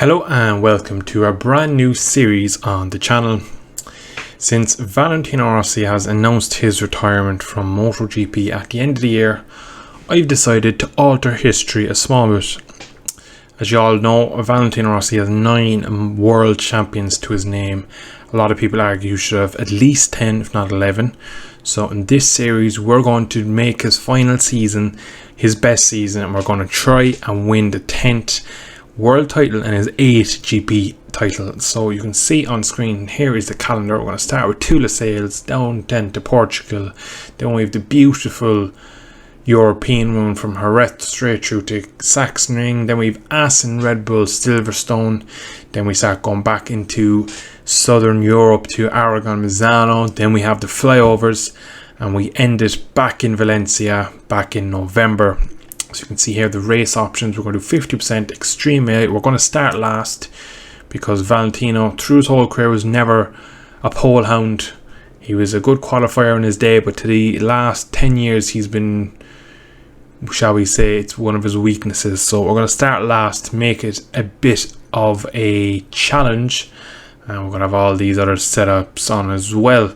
Hello and welcome to a brand new series on the channel. Since Valentino Rossi has announced his retirement from MotoGP at the end of the year, I've decided to alter history a small bit. As you all know, Valentino Rossi has 9 world champions to his name. A lot of people argue he should have at least 10 if not 11. So in this series we're going to make his final season his best season, and we're going to try and win the 10th world title and his 8th GP title. So you can see on screen here is the calendar. We're going to start with Tula Sales, down then to Portugal, then we have the beautiful European run from Jerez straight through to Sachsenring, then we have Assen, Red Bull, Silverstone, then we start going back into Southern Europe to Aragon, Misano, then we have the flyovers, and we end it back in Valencia back in November. So you can see here the race options. We're going to do 50% Extreme A. We're going to start last because Valentino through his whole career was never a pole hound. He was a good qualifier in his day, but to the last 10 years he's been, shall we say, it's one of his weaknesses. So we're going to start last to make it a bit of a challenge, and we're going to have all these other setups on as well.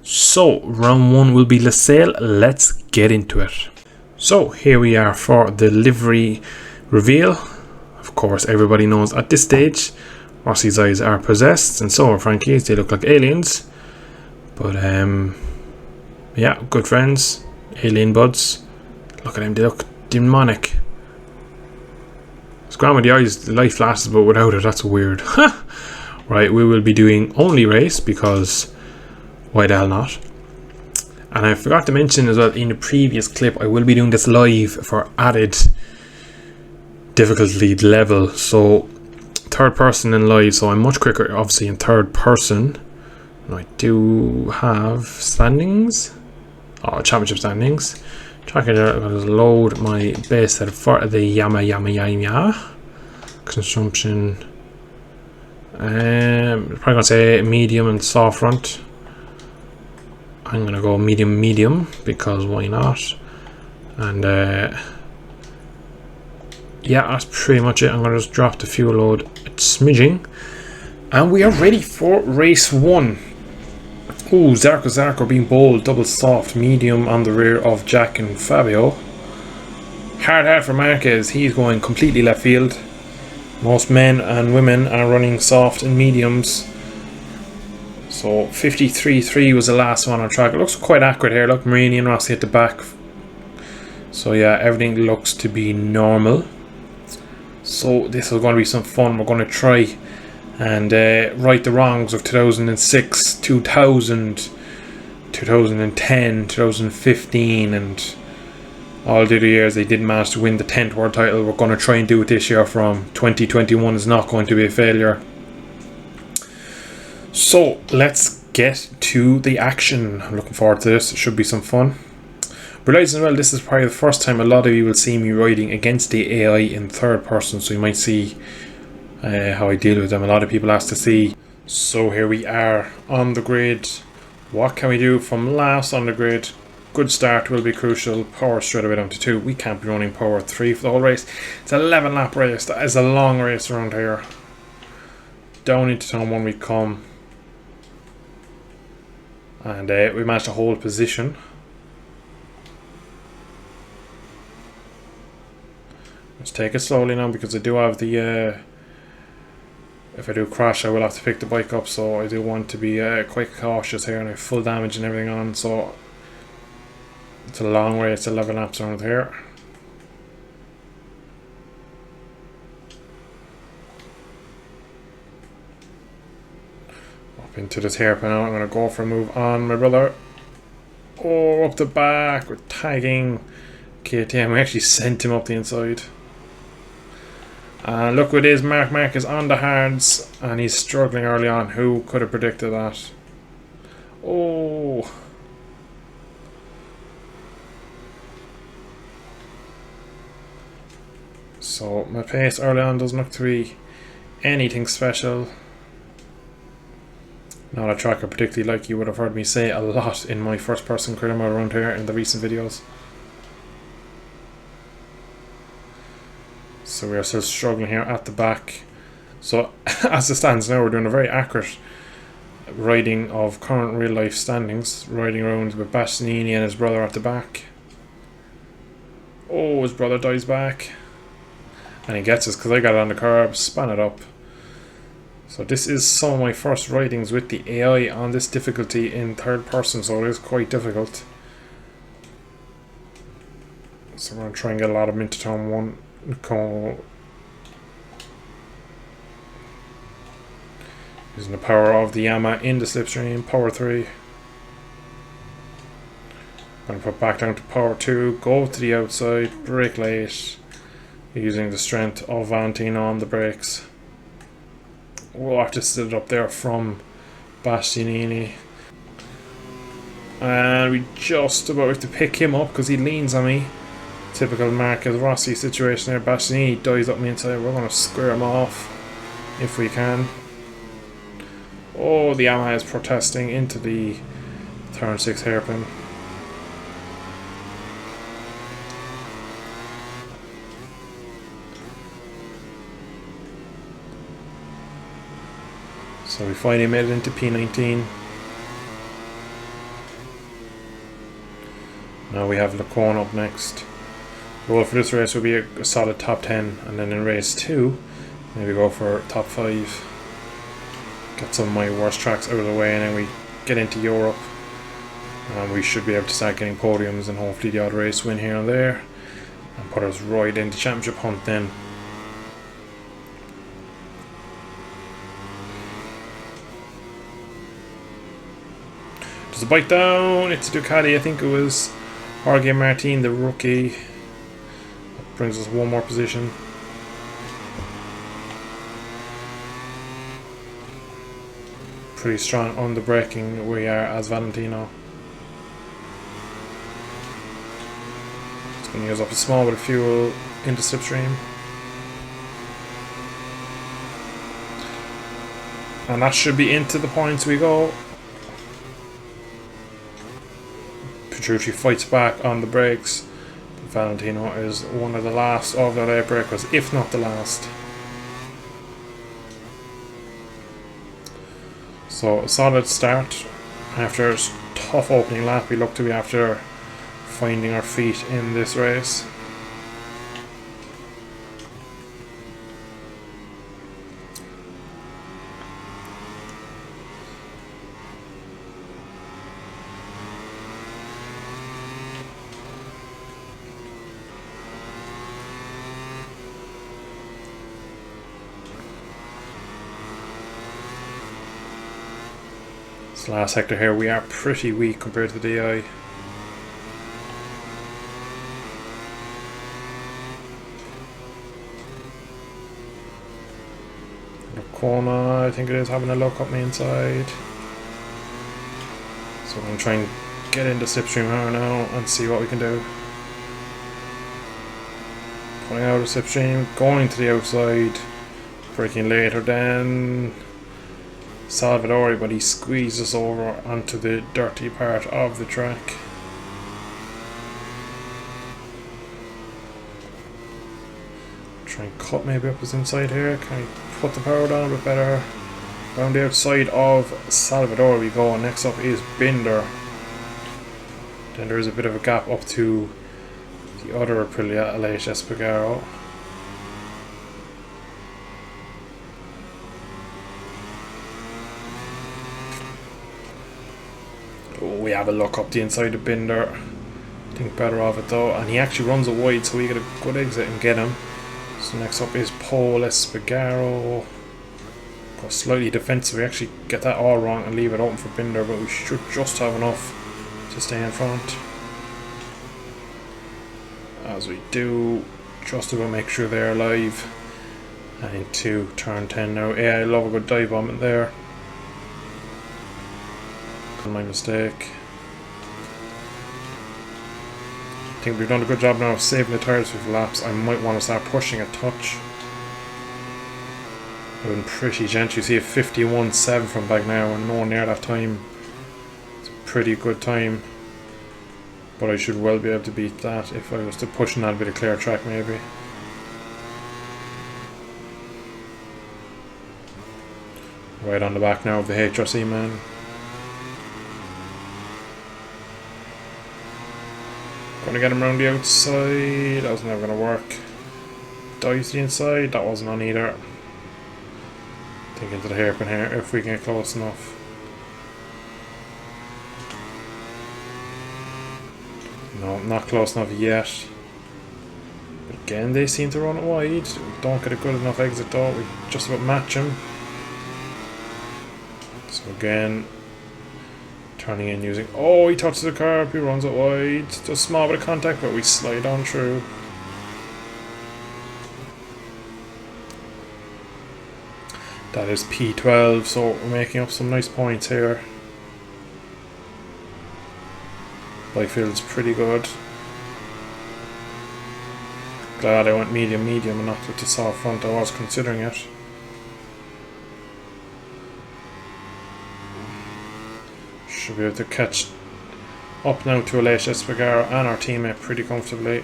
So round 1 will be Losail. Let's get into it. So here we are for the livery reveal. Of course everybody knows at this stage Rossi's eyes are possessed, and so are Frankie's. They look like aliens, but yeah, good friends, alien buds. Look at them, they look demonic. It's grand with the eyes, the light flashes, but without it, that's weird. Right, we will be doing only race because why the hell not? And I forgot to mention as well in the previous clip, I will be doing this live for added difficulty level. So third person in live, so I'm much quicker obviously in third person. And I do have standings. Oh, championship standings. Tracker there, I'm going to load my base set for the Yama consumption. Probably going to say medium and soft front. I'm going to go medium because why not? And yeah, that's pretty much it. I'm going to just drop the fuel load a smidging, and we are ready for race 1. Ooh, Zarco being bold, double soft, medium on the rear of Jack and Fabio. Hard for Marquez, he's going completely left field. Most men and women are running soft and mediums. So 53.3 was the last one on track. It looks quite accurate here. Look, Marini and Rossi at the back. So yeah, everything looks to be normal. So this is going to be some fun. We're going to try and right the wrongs of 2006, 2000, 2010, 2015, and all the years they didn't manage to win the 10th world title. We're going to try and do it this year from 2021. Is not going to be a failure. So let's get to the action. I'm looking forward to this. It should be some fun. Realize as well, this is probably the first time a lot of you will see me riding against the AI in third person, so you might see how I deal with them. A lot of people ask to see. So here we are on the grid. What can we do from last on the grid? Good start will be crucial. Power straight away down to 2. We can't be running power 3 for the whole race. It's an 11 lap race. That is a long race around here. Down into turn 1 we come. And we managed to hold position. Let's take it slowly now because I do have the if I do crash I will have to pick the bike up, so I do want to be quite cautious here, and I have full damage and everything on, so it's a long way. It's 11 laps around here. Into this hairpin now. I'm going to go for a move on my brother. Oh, up the back. We're tagging KTM. We actually sent him up the inside. And look what it is. Mark is on the hards and he's struggling early on. Who could have predicted that? Oh. So my pace early on doesn't look to be anything special. Not a tracker particularly like you would have heard me say a lot in my first person career mode around here in the recent videos. So we are still struggling here at the back. So as it stands now, we're doing a very accurate riding of current real life standings, riding around with Bastianini and his brother at the back. Oh, his brother dies back, and he gets us because I got it on the curb, span it up. So this is some of my first ridings with the AI on this difficulty in third person, so it is quite difficult. So we're going to try and get a lot of them into turn 1. Using the power of the Yamaha in the slipstream, power 3. Going to put back down to power 2, go to the outside, brake late. Using the strength of Valentino on the brakes. We'll have to sit it up there from Bastianini. And we just about have to pick him up because he leans on me. Typical Marquez Rossi situation there. Bastianini dies up me inside. We're going to square him off if we can. Oh, the Yamaha is protesting into the turn 6 hairpin. So we finally made it into P19. Now we have Lacone up next. The goal for this race will be a solid top 10, and then in race 2, maybe go for top 5. Get some of my worst tracks out of the way, and then we get into Europe. And we should be able to start getting podiums and hopefully the odd race win here and there, and put us right into championship hunt then. There's a bite down, it's a Ducati, I think it was Jorge Martin, the rookie. That brings us one more position. Pretty strong on the braking we are as Valentino. It's going to use up a small bit of fuel into slipstream. And that should be into the points we go. Petrucci fights back on the brakes. Valentino is one of the last of the late breakers, if not the last. So a solid start. After a tough opening lap, we look to be after finding our feet in this race. This last sector here, we are pretty weak compared to the DI. Corner, I think it is, having a look up me inside. So I'm going to try and get into slipstream here now and see what we can do. Pulling out of slipstream, going to the outside, braking later than Salvadori, but he squeezes over onto the dirty part of the track. Try and cut maybe up his inside here. Can I put the power down a bit better? Around the outside of Salvador we go, and next up is Binder. Then there is a bit of a gap up to the other Aprilia late Espegaro. We have a look up the inside of Binder. Think better of it though, and he actually runs it wide, so we get a good exit and get him. So next up is Paul Espegaro. Go slightly defensive. We actually get that all wrong and leave it open for Binder, but we should just have enough to stay in front. As we do, just about make sure they're alive. And into turn 10 now. Yeah, I love a good dive bomb in there. My mistake. I think we've done a good job now of saving the tyres for laps. I might want to start pushing a touch. I've been pretty gentle. You see a 51.7 from back now, and nowhere near that time. It's a pretty good time, but I should well be able to beat that if I was to push in that bit of clear track maybe. Right on the back now of the HRC man. Gonna get him around the outside. That was never gonna work. Dive to the inside. That wasn't on either. Think into the hairpin here if we can get close enough. No, not close enough yet. But again, they seem to run it wide. Don't get a good enough exit though. We just about match him. So again, turning in using... Oh, he touches the curb. He runs it wide. Just a small bit of contact, but we slide on through. That is P12, so we're making up some nice points here. Byfield's pretty good. Glad I went medium and not with the soft front. I was considering it. Should be able to catch up now to Aleix Espegaro and our teammate pretty comfortably.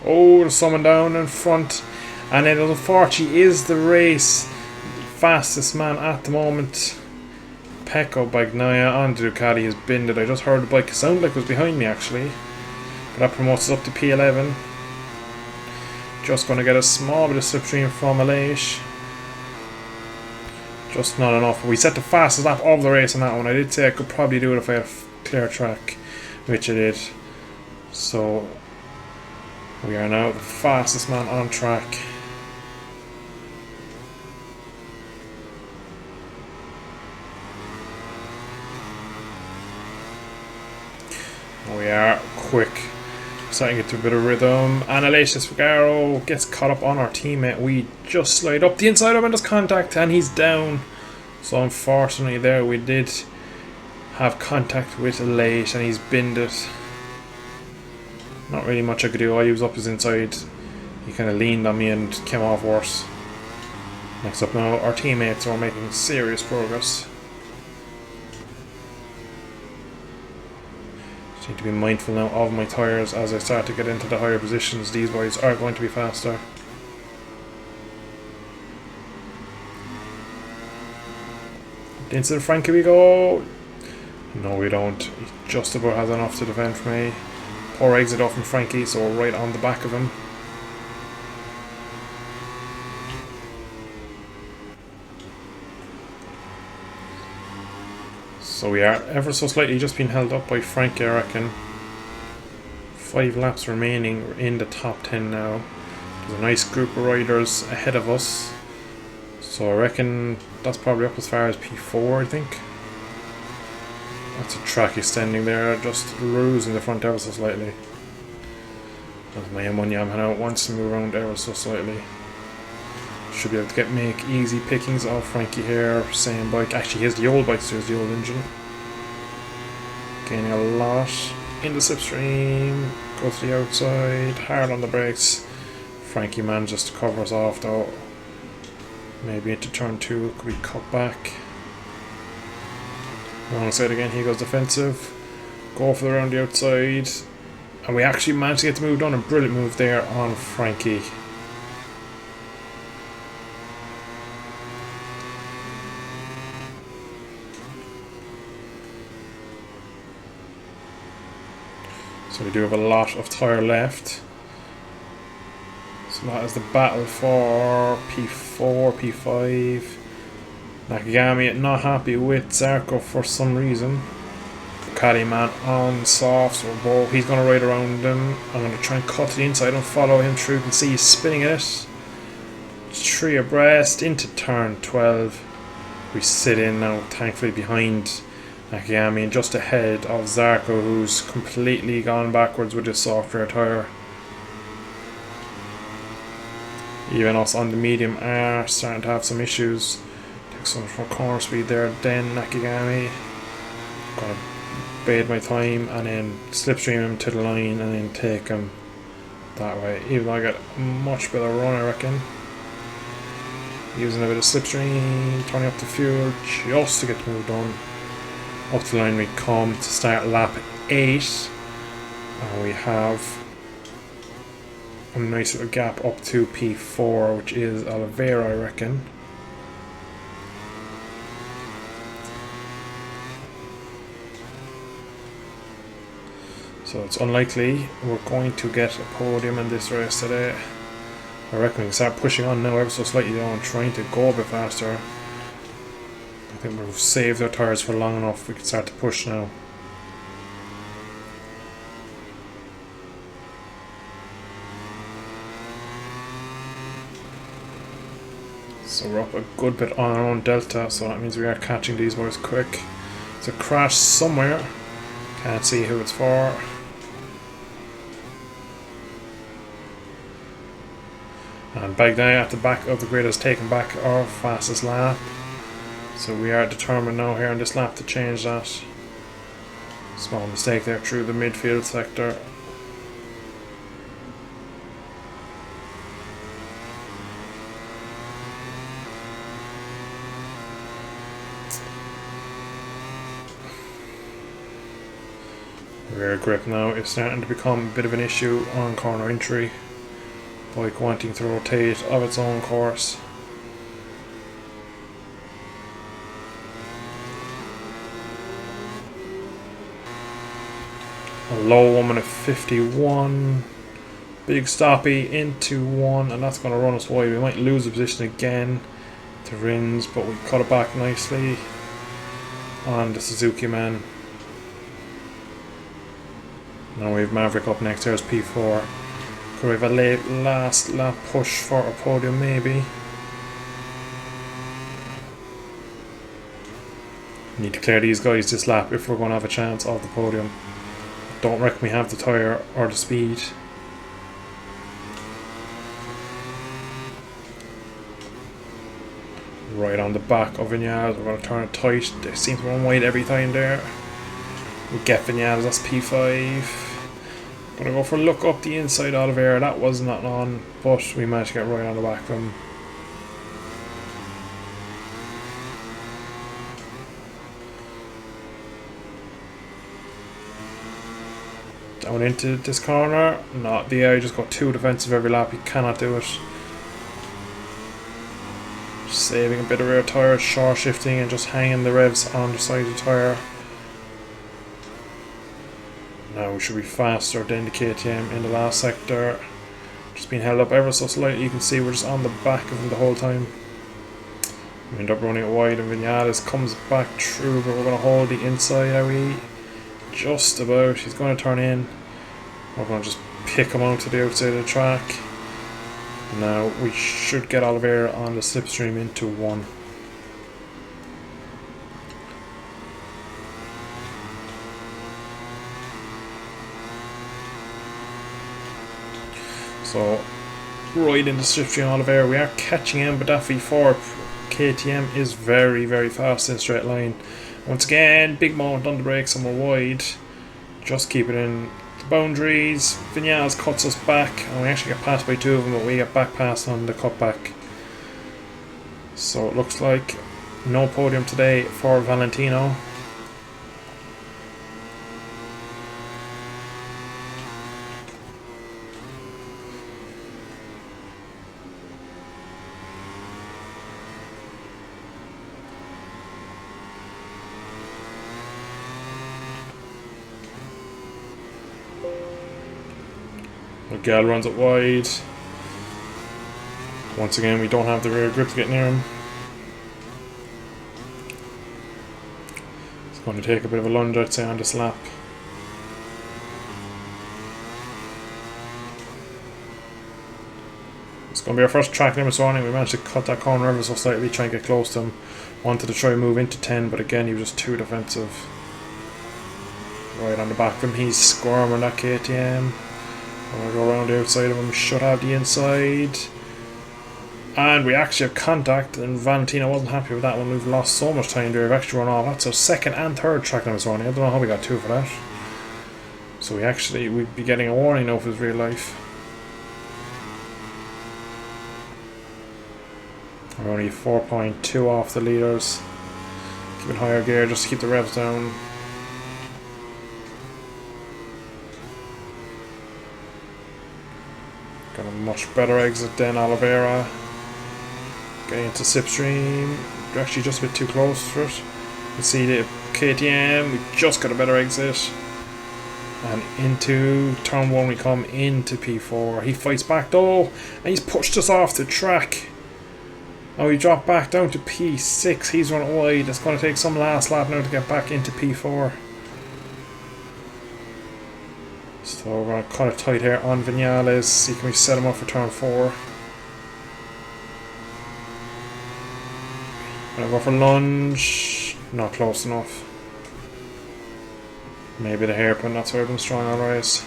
Oh, there's someone down in front. And then unfortunately is the race fastest man at the moment. Pecco Bagnaia on the Ducati has been that. I just heard the bike sound like it was behind me actually. But that promotes us up to P11. Just going to get a small bit of slipstream from Aleix. Just not enough. We set the fastest lap of the race on that one. I did say I could probably do it if I had a clear track, which I did. So we are now the fastest man on track. We are quick. Starting to get to a bit of rhythm. And Aleix Espegaro gets caught up on our teammate. We just slide up the inside of him, does contact, and he's down. So unfortunately there we did have contact with Aleix and he's binned it. Not really much I could do. I was up his inside. He kind of leaned on me and came off worse. Next up now, our teammates are making serious progress. Just need to be mindful now of my tyres as I start to get into the higher positions. These boys are going to be faster. Into the Frankie we go. No, we don't. He just about has enough to defend for me. Poor exit off from Frankie, so we're right on the back of him. So we are ever so slightly just being held up by Frankie, I reckon. 5 laps remaining. We're in the top 10 now. There's a nice group of riders ahead of us. So I reckon that's probably up as far as P4, I think. That's a track extending there, just losing the front ever so slightly. As my M1 Yamaha wants to move around ever so slightly. Should be able to make easy pickings of Frankie here. Same bike. Actually, here's the old bike, so here's the old engine. Gaining a lot in the slipstream. Go to the outside. Hard on the brakes. Frankie manages to cover us off though. Maybe into turn 2. Could be cut back. Wrong side again. He goes defensive. Go for the round the outside. And we actually managed to get the move done. A brilliant move there on Frankie. So we do have a lot of tyre left. So that is the battle for P4, P5. Nakagami not happy with Zarco for some reason. Ducati man on soft, so he's going to ride around him. I'm going to try and cut to the inside and follow him through. You can see he's spinning it. 3 abreast into turn 12. We sit in now, thankfully behind Nakagami and just ahead of Zarco, who's completely gone backwards with his software tyre. Even us on the medium are starting to have some issues. Take some more corner speed there, then Nakagami. Gonna bide my time and then slipstream him to the line and then take him that way. Even though I got a much better run, I reckon. Using a bit of slipstream, turning up the fuel just to get the move done. Up to the line we come to start lap 8. And we have a nice little gap up to P4, which is Oliveira, I reckon. So it's unlikely we're going to get a podium in this race today. I reckon we can start pushing on now ever so slightly though and trying to go a bit faster. I think we've saved our tyres for long enough, we can start to push now. So we're up a good bit on our own delta, so that means we are catching these boys quick. It's a crash somewhere, can't see who it's for. And Baghdad at the back of the grid has taken back our fastest lap. So we are determined now here on this lap to change that. Small mistake there through the midfield sector. Rear grip now is starting to become a bit of an issue on corner entry. Bike wanting to rotate of its own course. A low woman at 51. Big stoppy into one, and that's going to run us wide. We might lose the position again to Rins, but we cut it back nicely on the Suzuki man. Now we have Maverick up next. There's P4. Could we have a late last lap push for a podium maybe? Need to clear these guys this lap if we're going to have a chance of the podium. Don't reckon we have the tyre or the speed. Right on the back of Vinales, we're going to turn it tight. They seem to run wide every time there. We get Vinales, that's P5. Gonna go for a look up the inside Oliveira, that was not on, but we managed to get right on the back of him. Down into this corner, not the air, just got too defensive every lap, you cannot do it. Just saving a bit of rear tyre, short shifting and just hanging the revs on the side of the tyre. Now we should be faster than the KTM in the last sector. Just being held up ever so slightly, you can see we're just on the back of him the whole time. We end up running it wide and Vinales comes back through, but we're going to hold the inside, are we? Just about. He's going to turn in. We're going to just pick him out to the outside of the track. Now we should get Oliveira on the slipstream into one. So, right in the slipstream Oliveira, we are catching him, but that V4 KTM is very, very fast in a straight line. Once again, big moment on the brakes and we're wide. Just keep it in the boundaries. Vinales cuts us back, and we actually get passed by two of them, but we get back passed on the cutback. So it looks like no podium today for Valentino. Miguel runs it wide. Once again, we don't have the rear grip to get near him. It's going to take a bit of a lunge, I'd say, on this lap. It's going to be our first track limit warning. We managed to cut that corner ever so slightly, try and get close to him. Wanted to try and move into 10, but again, he was just too defensive. Right on the back of him, he's squirming that KTM. I'm going to go around the outside of him, should have the inside. And we actually have contact, and Valentino wasn't happy with that one. We've lost so much time there, we've actually run off. That's our second and third track limits warning. I don't know how we got two for that. So we'd be getting a warning now if it was real life. We're only 4.2 off the leaders. Keep in higher gear just to keep the revs down. Got a much better exit than Oliveira. Getting into slipstream. We're actually just a bit too close for it. You can see the KTM. We just got a better exit. And into turn 1 we come into P4. He fights back though, and he's pushed us off the track. Now we drop back down to P6. He's running wide. It's going to take some last lap now to get back into P4. So we're going to cut it tight here on Vinales. See, can we set him up for turn 4? Gonna go for lunge. Not close enough. Maybe the hairpin, that's where I've been strong on rise.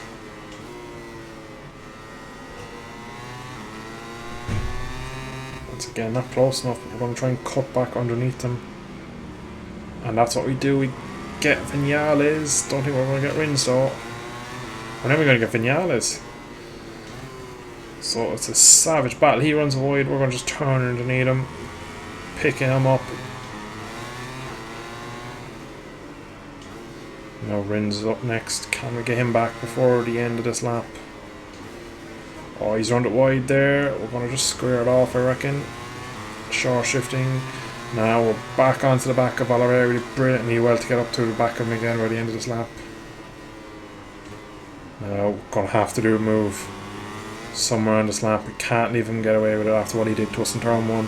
Once again, not close enough, but we're going to try and cut back underneath them. And that's what we do. We get Vinales. Don't think we're going to get Rins though. We're never going to get Vinales. So it's a savage battle. He runs wide, we're going to just turn underneath him. Picking him up. Now Rins is up next. Can we get him back before the end of this lap? Oh, he's run it wide there. We're going to just square it off, I reckon. Short shifting. Now we're back onto the back of Oliveira. We did brilliantly well to get up to the back of him again by the end of this lap. Now we're going to have to do a move somewhere on this lap. We can't leave him get away with it after what he did to us in turn 1.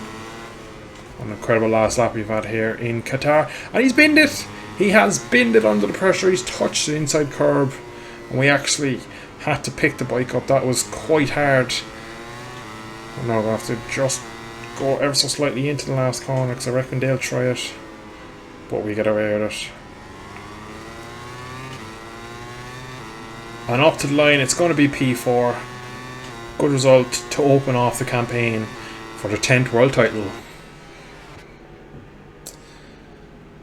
An incredible last lap we've had here in Qatar. And he's binned it! He has binned it under the pressure. He's touched the inside curb. And we actually had to pick the bike up. That was quite hard. I'm now going to have to just go ever so slightly into the last corner because I reckon they'll try it. But we get away with it. And up to the line, it's going to be P4. Good result to open off the campaign for the 10th world title.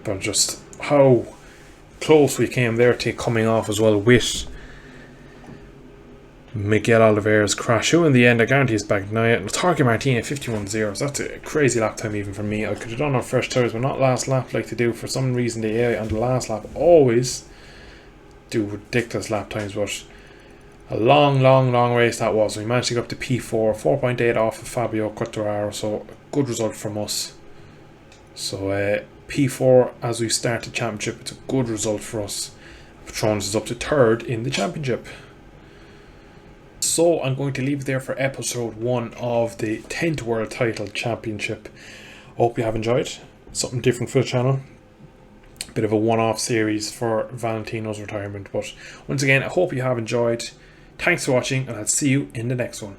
But just how close we came there to coming off as well with Miguel Oliveira's crash, who in the end I guarantee is back now. Target Martin at 51.0. That's a crazy lap time even for me. I could have done our fresh tires, but not last lap like they do. For some reason the AI on the last lap always do ridiculous lap times, but a long race that was. We managed to get up to P4, 4.8 off of Fabio Quartararo, so a good result from us. So P4 as we start the championship, it's a good result for us. Petronas is up to 3rd in the championship. So I'm going to leave it there for episode 1 of the 10th World Title Championship. Hope you have enjoyed. Something different for the channel. Bit of a one-off series for Valentino's retirement. But once again, I hope you have enjoyed. Thanks for watching, and I'll see you in the next one.